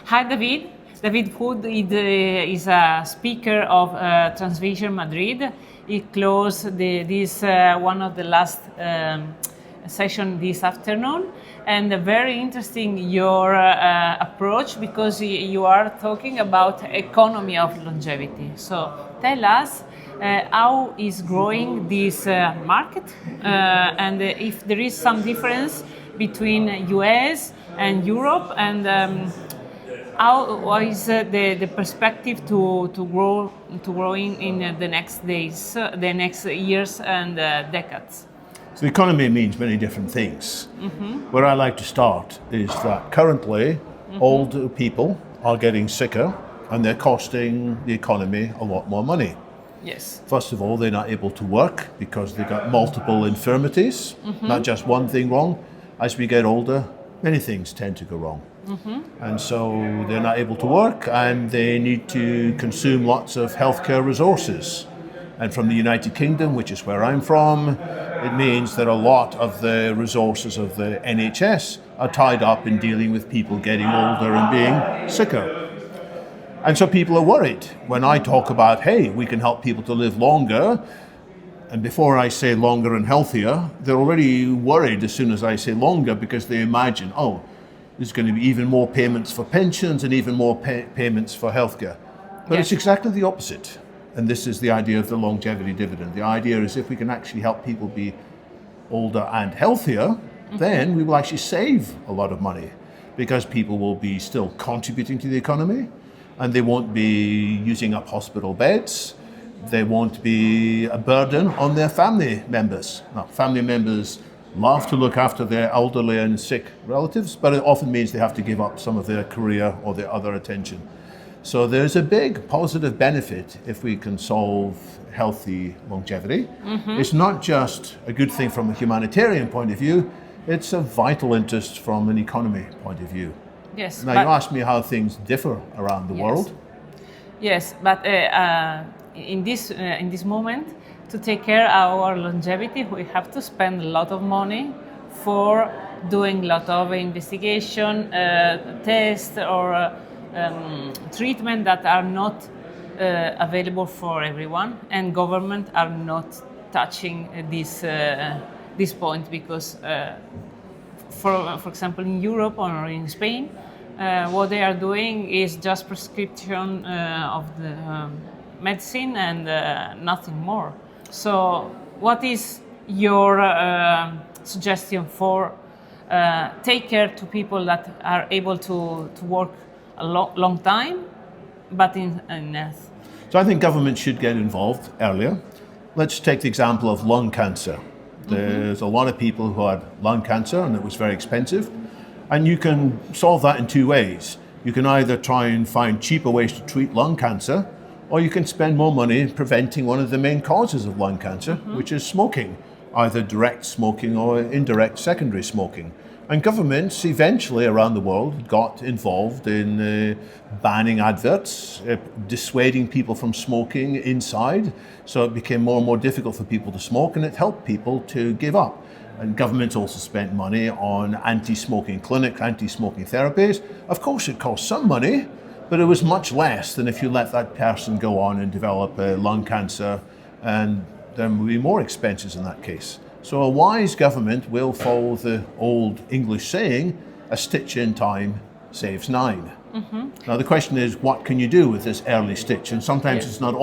Hi, David. David Hood is a speaker of Transvision Madrid. He closed this one of the last session this afternoon, and very interesting your approach, because you are talking about economy of longevity. So tell us how is growing this market, and if there is some difference between US and Europe, and how is the perspective to growing in the next days, the next years and decades? So the economy means many different things. Where I like to start is that currently older people are getting sicker and they're costing the economy a lot more money. Yes. First of all, they're not able to work because they've got multiple infirmities, not just one thing wrong. As we get older, many things tend to go wrong. And so they're not able to work and they need to consume lots of healthcare resources. And from the United Kingdom, which is where I'm from, it means that a lot of the resources of the NHS are tied up in dealing with people getting older and being sicker. And so people are worried. When I talk about, hey, we can help people to live longer, and before I say longer and healthier, they're already worried as soon as I say longer, because they imagine, oh, there's going to be even more payments for pensions and even more payments for healthcare. But It's exactly the opposite. And this is the idea of the longevity dividend. The idea is if we can actually help people be older and healthier, then we will actually save a lot of money, because people will be still contributing to the economy and they won't be using up hospital beds. They won't be a burden on their family members. Now, family members love to look after their elderly and sick relatives, but it often means they have to give up some of their career or their other attention. So there's a big positive benefit if we can solve healthy longevity. It's not just a good thing from a humanitarian point of view, it's a vital interest from an economy point of view. Yes. Now you asked me how things differ around the world. Yes, but in this moment, to take care of our longevity, we have to spend a lot of money for doing a lot of investigation, tests, or treatment that are not available for everyone, and government are not touching this point, because for example in Europe or in Spain, what they are doing is just prescription of the medicine and nothing more. So what is your suggestion for take care to people that are able to work a long time, but in health? So I think government should get involved earlier. Let's take the example of lung cancer. There's a lot of people who had lung cancer and it was very expensive. And you can solve that in two ways. You can either try and find cheaper ways to treat lung cancer, or you can spend more money preventing one of the main causes of lung cancer, which is smoking, either direct smoking or indirect secondary smoking. And governments eventually around the world got involved in banning adverts, dissuading people from smoking inside. So it became more and more difficult for people to smoke, and it helped people to give up. And governments also spent money on anti-smoking clinics, anti-smoking therapies. Of course, it cost some money, but it was much less than if you let that person go on and develop lung cancer, and there would be more expenses in that case. So a wise government will follow the old English saying, a stitch in time saves nine. Now the question is, what can you do with this early stitch? And sometimes it's not